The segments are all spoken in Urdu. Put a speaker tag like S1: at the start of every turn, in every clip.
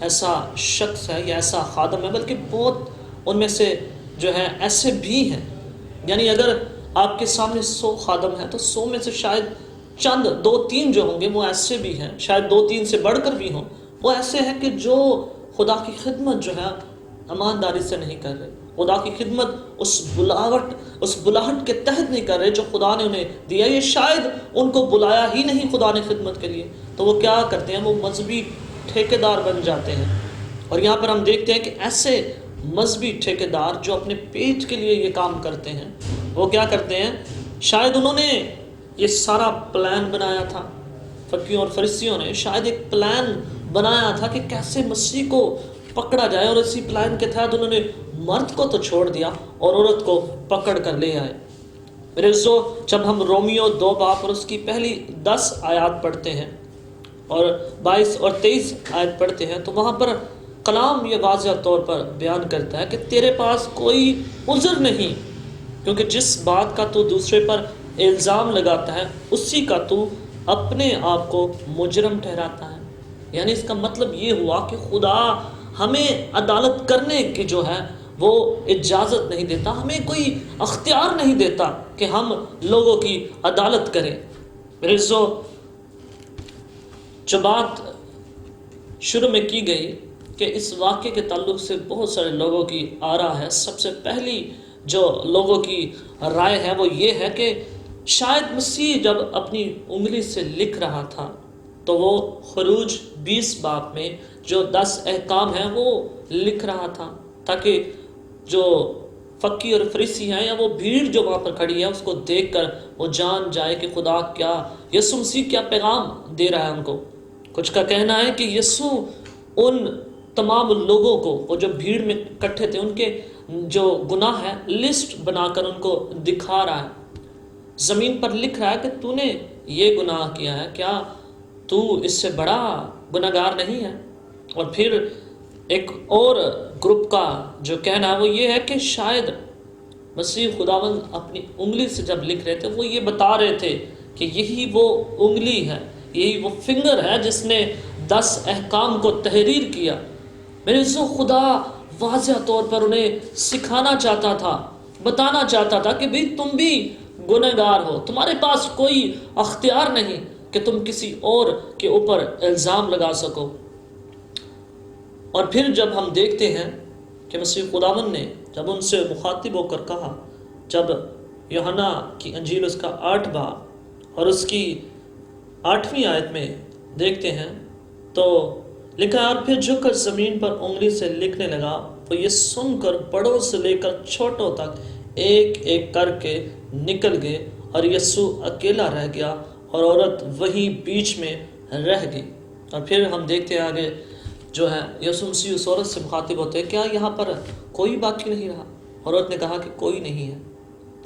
S1: ایسا شخص ہے یا ایسا خادم ہے، بلکہ بہت ان میں سے جو ہے ایسے بھی ہیں. یعنی اگر آپ کے سامنے 100 خادم ہیں تو 100 میں سے شاید چند 2-3 جو ہوں گے وہ ایسے بھی ہیں، شاید 2-3 سے بڑھ کر بھی ہوں، وہ ایسے ہیں کہ جو خدا کی خدمت جو ہے ایمانداری سے نہیں کر رہے، خدا کی خدمت اس بلاہٹ کے تحت نہیں کر رہے جو خدا نے انہیں دیا. یہ شاید ان کو بلایا ہی نہیں خدا نے خدمت کے لیے، تو وہ کیا کرتے ہیں؟ وہ مذہبی ٹھیکیدار بن جاتے ہیں. اور یہاں پر ہم دیکھتے ہیں کہ ایسے مذہبی ٹھیکیدار جو اپنے پیٹ کے لیے یہ کام کرتے ہیں، وہ کیا کرتے ہیں؟ شاید انہوں نے یہ سارا پلان بنایا تھا، فقیوں اور فریسیوں نے شاید ایک پلان بنایا تھا کہ کیسے مسیح کو پکڑا جائے، اور اسی پلان کے تحت انہوں نے مرد کو تو چھوڑ دیا اور عورت کو پکڑ کر لے آئے. میرے عزیزو، جب ہم رومیو 2 باب اور اس کی پہلی 10 آیات پڑھتے ہیں اور 22 اور 23 آیت پڑھتے ہیں تو وہاں پر کلام یہ واضح طور پر بیان کرتا ہے کہ تیرے پاس کوئی عذر نہیں، کیونکہ جس بات کا تو دوسرے پر الزام لگاتا ہے اسی کا تو اپنے آپ کو مجرم ٹھہراتا ہے. یعنی اس کا مطلب یہ ہوا کہ خدا ہمیں عدالت کرنے کی جو ہے وہ اجازت نہیں دیتا، ہمیں کوئی اختیار نہیں دیتا کہ ہم لوگوں کی عدالت کریں. میرے عزیزو، جو بات شروع میں کی گئی کہ اس واقعے کے تعلق سے بہت سارے لوگوں کی آرا ہے، سب سے پہلی جو لوگوں کی رائے ہے وہ یہ ہے کہ شاید مسیح جب اپنی انگلی سے لکھ رہا تھا تو وہ خروج 20 باب میں جو 10 احکام ہیں وہ لکھ رہا تھا، تاکہ جو فقی اور فریسی ہیں یا وہ بھیڑ جو وہاں پر کھڑی ہے اس کو دیکھ کر وہ جان جائے کہ خدا کیا، یسوع مسیح کیا پیغام دے رہا ہے ان کو. کچھ کا کہنا ہے کہ یسوع ان تمام لوگوں کو، وہ جو بھیڑ میں اکٹھے تھے، ان کے جو گناہ ہے لسٹ بنا کر ان کو دکھا رہا ہے، زمین پر لکھ رہا ہے کہ تو نے یہ گناہ کیا ہے، کیا تو اس سے بڑا گناہگار نہیں ہے. اور پھر ایک اور گروپ کا جو کہنا ہے وہ یہ ہے کہ شاید مسیح خداوند اپنی انگلی سے جب لکھ رہے تھے وہ یہ بتا رہے تھے کہ یہی وہ انگلی ہے، یہی وہ فنگر ہے جس نے 10 احکام کو تحریر کیا. میرے عزیزو، خدا واضح طور پر انہیں سکھانا چاہتا تھا، بتانا چاہتا تھا کہ بھئی تم بھی گنہگار ہو، تمہارے پاس کوئی اختیار نہیں کہ تم کسی اور کے اوپر الزام لگا سکو. اور پھر جب ہم دیکھتے ہیں کہ مسیح خداوند نے جب ان سے مخاطب ہو کر کہا، جب یوحنا کی انجیل اس کا 8 باب اور اس کی 8ویں آیت میں دیکھتے ہیں تو لکھا ہے، اور پھر جھک کر زمین پر انگلی سے لکھنے لگا. وہ یہ سن کر بڑوں سے لے کر چھوٹوں تک ایک ایک کر کے نکل گئے، اور یسوع اکیلا رہ گیا اور عورت وہیں بیچ میں رہ گئی. اور پھر ہم دیکھتے ہیں آگے جو ہے یسوع مسیح اس عورت سے مخاطب ہوتے ہیں، کیا یہاں پر کوئی باقی نہیں رہا؟ عورت نے کہا کہ کوئی نہیں ہے.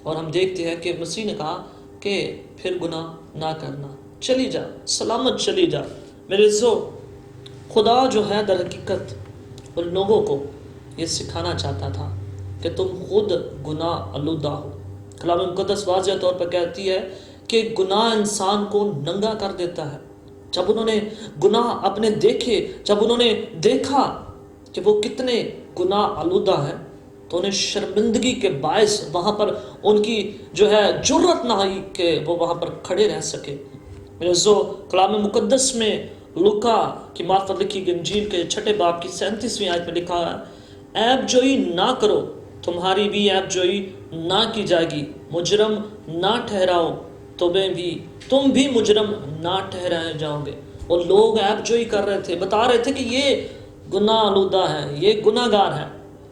S1: اور ہم دیکھتے ہیں کہ مسیح نے کہا کہ پھر گناہ نہ کرنا، چلی جا، سلامت چلی جا. میرے عزیزو، خدا جو ہے در حقیقت ان لوگوں کو یہ سکھانا چاہتا تھا کہ تم خود گناہ آلودہ ہو. کلام مقدس واضح طور پر کہتی ہے کہ گناہ انسان کو ننگا کر دیتا ہے. جب انہوں نے گناہ اپنے دیکھے، جب انہوں نے دیکھا کہ وہ کتنے گناہ آلودہ ہیں، تو انہیں شرمندگی کے باعث وہاں پر ان کی جو ہے جرت نہ ہوئی کہ وہ وہاں پر کھڑے رہ سکے. میرے عزیزو، کلام مقدس میں لوکا کی معرفت لکھی گئی انجیل کے 6 باب کی 37ویں آیت میں لکھا ہے، عیب جوئی نہ کرو، تمہاری بھی عیب جوئی نہ کی جائے گی، مجرم نہ ٹھہراؤ، تم بھی مجرم نہ ٹھہرائے جاؤ گے. وہ لوگ عیب جوئی کر رہے تھے، بتا رہے تھے کہ یہ گناہ آلودہ ہے، یہ گناہ گار ہے.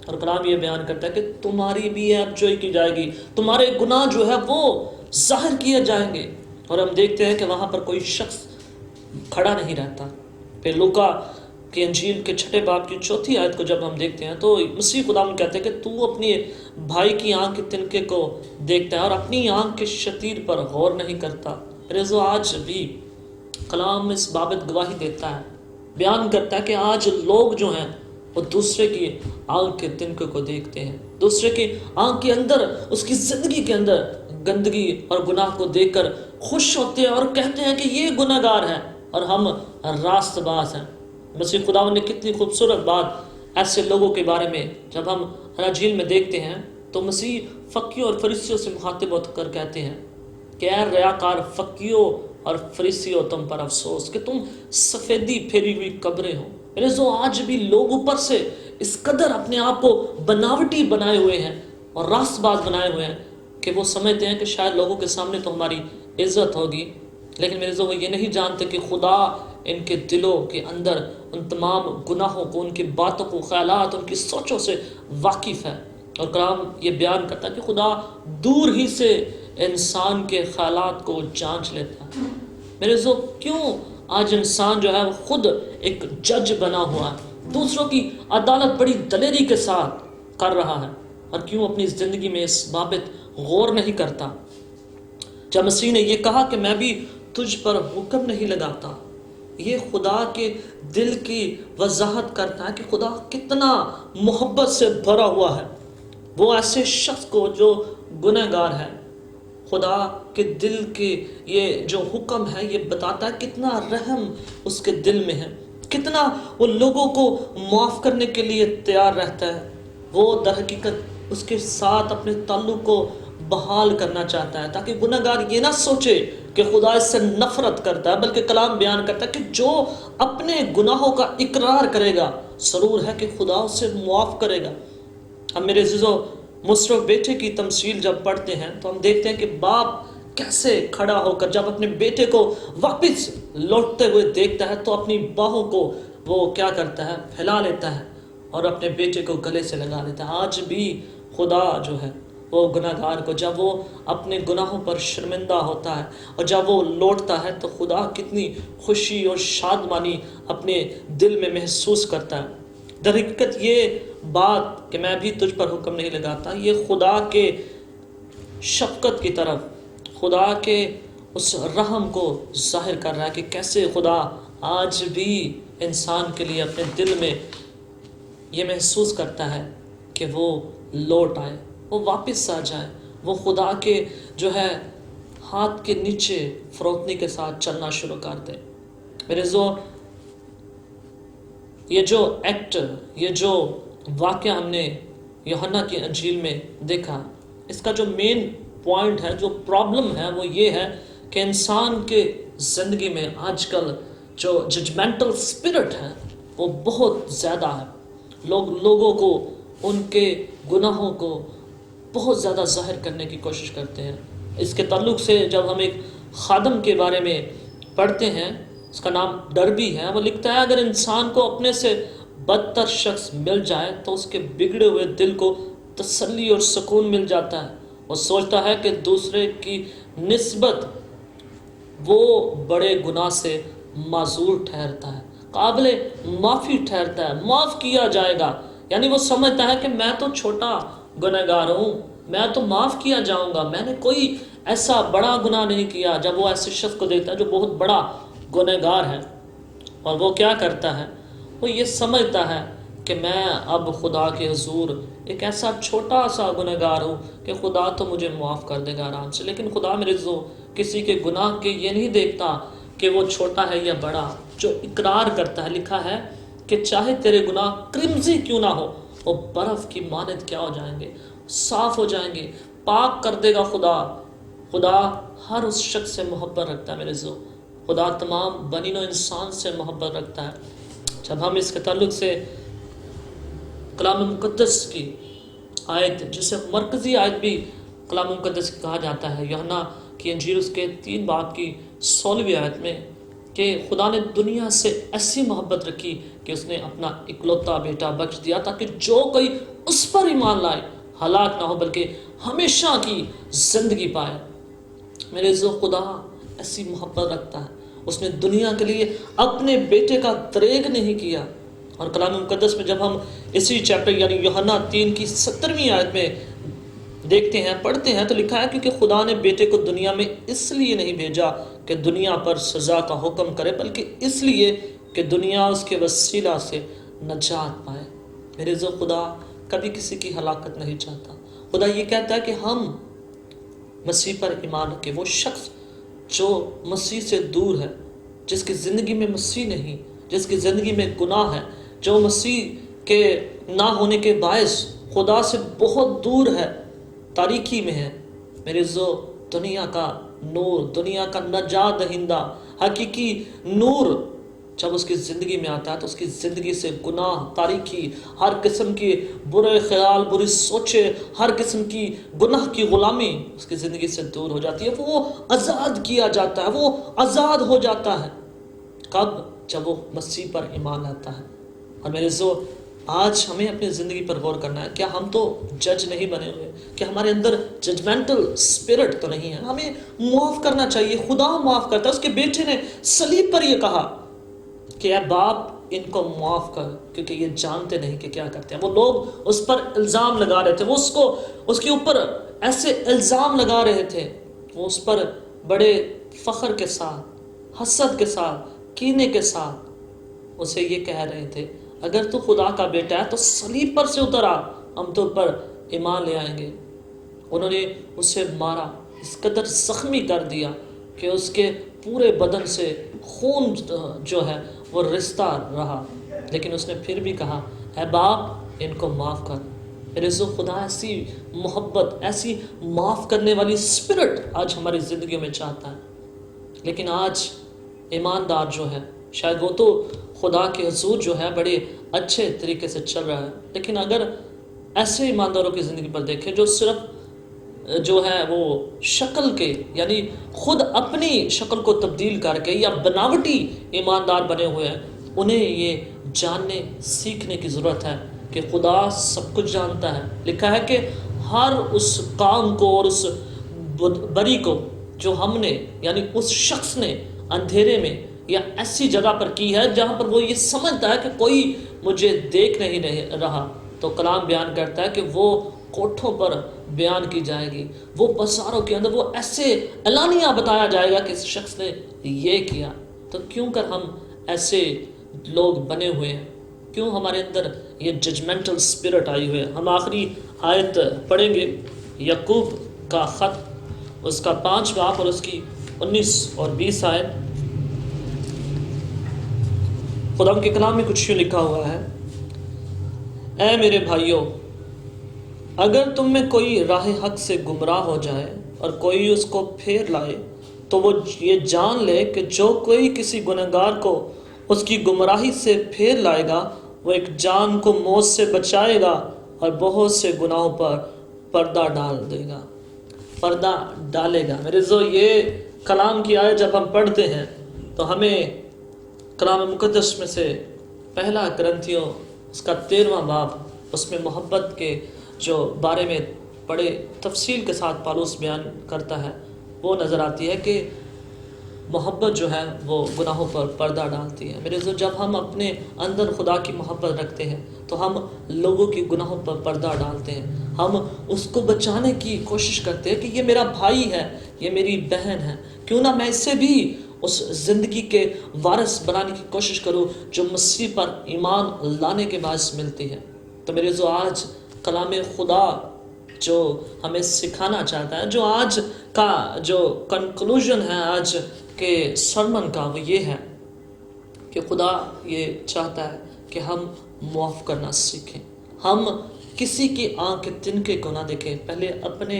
S1: اور کلام یہ بیان کرتا ہے کہ تمہاری بھی عیب جوئی کی جائے گی، تمہارے گناہ جو ہے وہ ظاہر کیے جائیں گے. اور ہم دیکھتے ہیں کہ وہاں پر کوئی شخص کھڑا نہیں رہتا. پھر لوکا کی انجیل کے 6 باب کی 4 آیت کو جب ہم دیکھتے ہیں تو مسیح خداوند کہتے ہیں کہ تو اپنے بھائی کی آنکھ کے تنکے کو دیکھتا ہے اور اپنی آنکھ کے شتیر پر غور نہیں کرتا. رضو، آج بھی کلام اس بابت گواہی دیتا ہے، بیان کرتا ہے کہ آج لوگ جو ہیں وہ دوسرے کی آنکھ کے تنکے کو دیکھتے ہیں، دوسرے کی آنکھ کے اندر، اس کی زندگی کے اندر گندگی اور گناہ کو دیکھ کر خوش ہوتے ہیں اور کہتے ہیں کہ یہ گناہ گار ہے اور ہم راست باز ہیں. مسیح خداوند نے کتنی خوبصورت بات ایسے لوگوں کے بارے میں جب ہم اناجیل میں دیکھتے ہیں تو مسیح فقیوں اور فریسیوں سے مخاطب ہو کر کہتے ہیں کہ اے ریاکار فقیوں اور فریسیوں تم پر افسوس کہ تم سفیدی پھیری ہوئی قبریں ہو۔ میرے جو آج بھی لوگ اوپر سے اس قدر اپنے آپ کو بناوٹی بنائے ہوئے ہیں اور راست باز بنائے ہوئے ہیں کہ وہ سمجھتے ہیں کہ شاید لوگوں کے سامنے تو ہماری عزت ہوگی، لیکن میرے جو وہ یہ نہیں جانتے کہ خدا ان کے دلوں کے اندر ان تمام گناہوں کو، ان کی باتوں کو، خیالات، ان کی سوچوں سے واقف ہے۔ اور کلام یہ بیان کرتا ہے کہ خدا دور ہی سے انسان کے خیالات کو جانچ لیتا ہے۔ میرے جو کیوں آج انسان جو ہے وہ خود ایک جج بنا ہوا ہے، دوسروں کی عدالت بڑی دلیری کے ساتھ کر رہا ہے، اور کیوں اپنی زندگی میں اس بابت غور نہیں کرتا؟ جب مسیح نے یہ کہا کہ میں بھی تجھ پر حکم نہیں لگاتا، یہ خدا کے دل کی وضاحت کرتا ہے کہ خدا کتنا محبت سے بھرا ہوا ہے۔ وہ ایسے شخص کو جو گنہگار ہے، خدا کے دل کے یہ جو حکم ہے یہ بتاتا ہے کتنا رحم اس کے دل میں ہے، کتنا وہ لوگوں کو معاف کرنے کے لیے تیار رہتا ہے۔ وہ در حقیقت اس کے ساتھ اپنے تعلق کو بحال کرنا چاہتا ہے تاکہ گنہگار یہ نہ سوچے کہ خدا اس سے نفرت کرتا ہے، بلکہ کلام بیان کرتا ہے کہ جو اپنے گناہوں کا اقرار کرے گا ضرور ہے کہ خدا اسے معاف کرے گا۔ ہم میرے عزیزو مصرف بیٹے کی تمثیل جب پڑھتے ہیں تو ہم دیکھتے ہیں کہ باپ کیسے کھڑا ہو کر جب اپنے بیٹے کو واپس لوٹتے ہوئے دیکھتا ہے تو اپنی باہوں کو وہ کیا کرتا ہے، پھیلا لیتا ہے اور اپنے بیٹے کو گلے سے لگا لیتا ہے۔ آج بھی خدا جو ہے وہ گناہگار کو جب وہ اپنے گناہوں پر شرمندہ ہوتا ہے اور جب وہ لوٹتا ہے تو خدا کتنی خوشی اور شادمانی اپنے دل میں محسوس کرتا ہے۔ در حقیقت یہ بات کہ میں بھی تجھ پر حکم نہیں لگاتا، یہ خدا کے شفقت کی طرف، خدا کے اس رحم کو ظاہر کر رہا ہے کہ کیسے خدا آج بھی انسان کے لیے اپنے دل میں یہ محسوس کرتا ہے کہ وہ لوٹ آئے، وہ واپس آ جائے، وہ خدا کے جو ہے ہاتھ کے نیچے فروتنی کے ساتھ چلنا شروع کر دے۔ میرے یہ جو ایکٹ، یہ جو واقعہ ہم نے یوحنا کی انجیل میں دیکھا، اس کا جو مین پوائنٹ ہے، جو پرابلم ہے وہ یہ ہے کہ انسان کے زندگی میں آج کل جو ججمنٹل سپرٹ ہے وہ بہت زیادہ ہے۔ لوگوں کو ان کے گناہوں کو بہت زیادہ ظاہر کرنے کی کوشش کرتے ہیں۔ اس کے تعلق سے جب ہم ایک خادم کے بارے میں پڑھتے ہیں، اس کا نام ڈربی ہے، وہ لکھتا ہے اگر انسان کو اپنے سے بدتر شخص مل جائے تو اس کے بگڑے ہوئے دل کو تسلی اور سکون مل جاتا ہے۔ وہ سوچتا ہے کہ دوسرے کی نسبت وہ بڑے گناہ سے معذور ٹھہرتا ہے، قابل معافی ٹھہرتا ہے، معاف کیا جائے گا۔ یعنی وہ سمجھتا ہے کہ میں تو چھوٹا گنہگار ہوں، میں تو معاف کیا جاؤں گا، میں نے کوئی ایسا بڑا گناہ نہیں کیا۔ جب وہ ایسے شخص کو دیکھتا ہے جو بہت بڑا گنہگار ہے، اور وہ کیا کرتا ہے، وہ یہ سمجھتا ہے کہ میں اب خدا کے حضور ایک ایسا چھوٹا سا گنہگار ہوں کہ خدا تو مجھے معاف کر دے گا آرام سے۔ لیکن خدا میرے کسی کے گناہ کے یہ نہیں دیکھتا کہ وہ چھوٹا ہے یا بڑا، جو اقرار کرتا ہے، لکھا ہے کہ چاہے تیرے گناہ کرمزی کیوں نہ ہو، وہ برف کی مانند کیا ہو جائیں گے، صاف ہو جائیں گے، پاک کر دے گا خدا۔ خدا ہر اس شخص سے محبت رکھتا ہے میرے خدا تمام بنی نوع انسان سے محبت رکھتا ہے۔ جب ہم اس کے تعلق سے کلام مقدس کی آیت، جسے مرکزی آیت بھی کلام مقدس کہا جاتا ہے، یوحنا کی انجیل اس کے 3 باب کی 16ویں آیت میں، کہ خدا نے دنیا سے ایسی محبت رکھی کہ اس نے اپنا اکلوتا بیٹا بخش دیا تاکہ جو کوئی اس پر ایمان لائے ہلاک نہ ہو بلکہ ہمیشہ کی زندگی پائے۔ میرے خدا ایسی محبت رکھتا ہے، اس نے دنیا کے لیے اپنے بیٹے کا تریگ نہیں کیا۔ اور کلام مقدس میں جب ہم اسی چیپٹر یعنی یوحنا 3 کی 17ویں آیت میں دیکھتے ہیں، پڑھتے ہیں، تو لکھا ہے کیونکہ خدا نے بیٹے کو دنیا میں اس لیے نہیں بھیجا کہ دنیا پر سزا کا حکم کرے، بلکہ اس لیے کہ دنیا اس کے وسیلہ سے نجات پائے۔ میرے خدا کبھی کسی کی ہلاکت نہیں چاہتا۔ خدا یہ کہتا ہے کہ ہم مسیح پر ایمان رکھیں۔ وہ شخص جو مسیح سے دور ہے، جس کی زندگی میں مسیح نہیں، جس کی زندگی میں گناہ ہے، جو مسیح کے نہ ہونے کے باعث خدا سے بہت دور ہے، تاریکی میں ہے، میرے دنیا کا نور، دنیا کا نجات دہندہ حقیقی نور جب اس کی زندگی میں آتا ہے تو اس کی زندگی سے گناہ، تاریکی، ہر قسم کی برے خیال، بری سوچیں، ہر قسم کی گناہ کی غلامی اس کی زندگی سے دور ہو جاتی ہے، وہ آزاد کیا جاتا ہے، وہ آزاد ہو جاتا ہے۔ کب؟ جب وہ مسیح پر ایمان لاتا ہے۔ اور میرے آج ہمیں اپنی زندگی پر غور کرنا ہے، کیا ہم تو جج نہیں بنے ہوئے؟ کہ ہمارے اندر ججمنٹل اسپرٹ تو نہیں ہے؟ ہمیں معاف کرنا چاہیے، خدا معاف کرتا ہے۔ اس کے بیٹے نے صلیب پر یہ کہا کہ اے باپ ان کو معاف کر، کیونکہ یہ جانتے نہیں کہ کیا کرتے ہیں۔ وہ لوگ اس پر الزام لگا رہے تھے، وہ اس کے اوپر ایسے الزام لگا رہے تھے، وہ اس پر بڑے فخر کے ساتھ، حسد کے ساتھ، کینے کے ساتھ اسے یہ کہہ رہے تھے اگر تو خدا کا بیٹا ہے تو صلیب پر سے اتر آ، ہم تو پر ایمان لے آئیں گے۔ انہوں نے اسے مارا، اس قدر زخمی کر دیا کہ اس کے پورے بدن سے خون جو ہے وہ رستا رہا، لیکن اس نے پھر بھی کہا اے باپ ان کو معاف کر۔ میرے خدا ایسی محبت، ایسی معاف کرنے والی اسپرٹ آج ہماری زندگیوں میں چاہتا ہے۔ لیکن آج ایماندار جو ہے، شاید وہ تو خدا کے حضور جو ہے بڑے اچھے طریقے سے چل رہا ہے، لیکن اگر ایسے ایمانداروں کی زندگی پر دیکھیں جو صرف جو ہے وہ شکل کے، یعنی خود اپنی شکل کو تبدیل کر کے یا بناوٹی ایماندار بنے ہوئے ہیں، انہیں یہ جاننے سیکھنے کی ضرورت ہے کہ خدا سب کچھ جانتا ہے۔ لکھا ہے کہ ہر اس کام کو اور اس بری کو جو ہم نے، یعنی اس شخص نے اندھیرے میں یا ایسی جگہ پر کی ہے جہاں پر وہ یہ سمجھتا ہے کہ کوئی مجھے دیکھ نہیں رہا، تو کلام بیان کرتا ہے کہ وہ کوٹھوں پر بیان کی جائے گی، وہ بازاروں کے اندر وہ ایسے اعلانیہ بتایا جائے گا کہ اس شخص نے یہ کیا۔ تو کیوں کر ہم ایسے لوگ بنے ہوئے ہیں؟ کیوں ہمارے اندر یہ ججمنٹل اسپرٹ آئی ہوئے ہیں؟ ہم آخری آیت پڑھیں گے، یعقوب کا خط، اس کا 5 باب اور اس کی 19 اور 20 آیت۔ خدا کے کلام میں کچھ یوں لکھا ہوا ہے، اے میرے بھائیوں، اگر تم میں کوئی راہ حق سے گمراہ ہو جائے اور کوئی اس کو پھیر لائے تو وہ یہ جان لے کہ جو کوئی کسی گنہگار کو اس کی گمراہی سے پھیر لائے گا وہ ایک جان کو موت سے بچائے گا اور بہت سے گناہوں پر پردہ ڈال دے گا، پردہ ڈالے گا۔ میرے یہ کلام کی آیت جب ہم پڑھتے ہیں تو ہمیں کلام مقدس میں سے پہلا کرنتھیوں اس کا 13واں باب، اس میں محبت کے جو بارے میں بڑے تفصیل کے ساتھ پالوس بیان کرتا ہے، وہ نظر آتی ہے کہ محبت جو ہے وہ گناہوں پر پردہ ڈالتی ہے۔ میرے جب ہم اپنے اندر خدا کی محبت رکھتے ہیں تو ہم لوگوں کی گناہوں پر پردہ ڈالتے ہیں، ہم اس کو بچانے کی کوشش کرتے ہیں کہ یہ میرا بھائی ہے، یہ میری بہن ہے، کیوں نہ میں اس سے بھی اس زندگی کے وارث بنانے کی کوشش کروں جو مسیح پر ایمان لانے کے باعث ملتی ہے۔ تو میرے آج کلام خدا جو ہمیں سکھانا چاہتا ہے، جو آج کا جو کنکلوژن ہے آج کے سرمن کا، وہ یہ ہے کہ خدا یہ چاہتا ہے کہ ہم معاف کرنا سیکھیں، ہم کسی کی آنکھ کے تنکے کو نہ دیکھیں، پہلے اپنے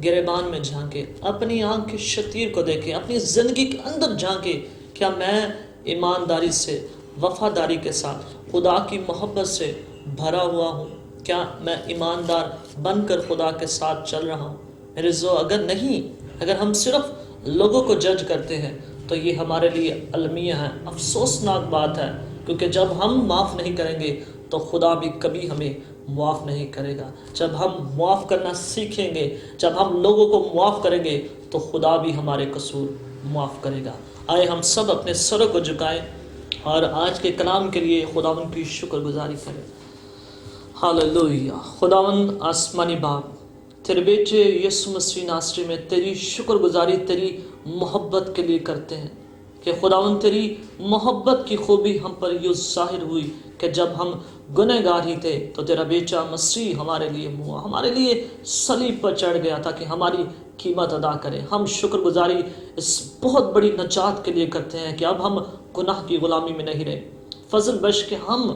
S1: گریبان میں جھانکیں، اپنی آنکھ کے شتیر کو دیکھیں، اپنی زندگی کے اندر جھانکیں، کیا میں ایمانداری سے، وفاداری کے ساتھ، خدا کی محبت سے بھرا ہوا ہوں؟ کیا میں ایماندار بن کر خدا کے ساتھ چل رہا ہوں؟ میرے اگر نہیں، اگر ہم صرف لوگوں کو جج کرتے ہیں تو یہ ہمارے لیے المیہ ہے، افسوسناک بات ہے، کیونکہ جب ہم معاف نہیں کریں گے تو خدا بھی کبھی ہمیں معاف نہیں کرے گا۔ جب ہم معاف کرنا سیکھیں گے، جب ہم لوگوں کو معاف کریں گے تو خدا بھی ہمارے قصور معاف کرے گا۔ آئے ہم سب اپنے سروں کو جھکائیں اور آج کے کلام کے لیے خداوند کی شکر گزاری کریں۔ ہاللویہ۔ خداوند آسمانی باپ، تیرے بیٹے یسوع مسیح ناصری میں تیری شکر گزاری تیری محبت کے لیے کرتے ہیں کہ خداوند تیری محبت کی خوبی ہم پر یوں ظاہر ہوئی کہ جب ہم گنہگار ہی تھے تو تیرا بیٹا مسیح ہمارے لیے ہوا، ہمارے لیے صلیب پر چڑھ گیا تاکہ ہماری قیمت ادا کرے۔ ہم شکر گزاری اس بہت بڑی نجات کے لیے کرتے ہیں کہ اب ہم گناہ کی غلامی میں نہیں رہے، فضل بخش کہ ہم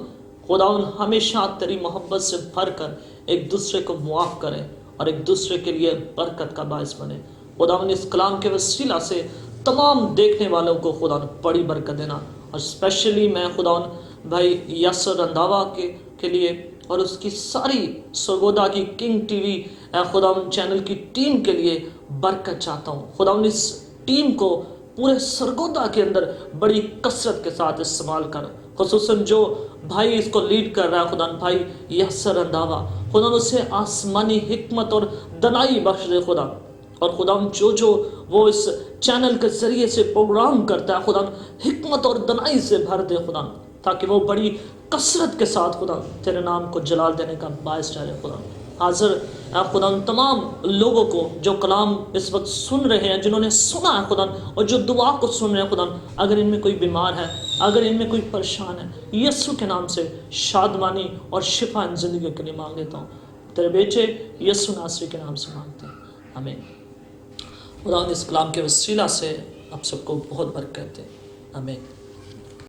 S1: خداوند ہمیشہ تیری محبت سے بھر کر ایک دوسرے کو معاف کریں اور ایک دوسرے کے لیے برکت کا باعث بنے۔ خداوند اس کلام کے وسیلہ سے تمام دیکھنے والوں کو خداوند بڑی برکت دینا، اور اسپیشلی میں خداوند بھائی یاسر رنداوا کے لیے اور اس کی ساری سرگودا کی کنگ ٹی وی خداوند چینل کی ٹیم کے لیے برکت چاہتا ہوں۔ خداوند اس ٹیم کو پورے سرگودا کے اندر بڑی کثرت کے ساتھ استعمال کر، خصوصاً جو بھائی اس کو لیڈ کر رہا ہے خداوند بھائی یاسر رنداوا، خداوند اسے آسمانی حکمت اور دانائی بخش دے خدا، اور خداوند جو وہ اس چینل کے ذریعے سے پروگرام کرتا ہے خداوند حکمت اور دانائی سے بھر دے خداوند، تاکہ وہ بڑی کثرت کے ساتھ خداوند تیرے نام کو جلال دینے کا باعث ٹھہرے خداوند۔ حاضر اے خداوند تمام لوگوں کو جو کلام اس وقت سن رہے ہیں، جنہوں نے سنا ہے خداوند، اور جو دعا کو سن رہے ہیں خداوند، اگر ان میں کوئی بیمار ہے، اگر ان میں کوئی پریشان ہے، یسوع کے نام سے شادمانی اور شفا ان زندگیوں کے لیے مانگ لیتا ہوں، تیرے بیٹے یسوع ناصری کے نام سے مانگتے ہیں، آمین۔ خداوند اس کلام کے وسیلہ سے آپ سب کو بہت برکت دے، آمین۔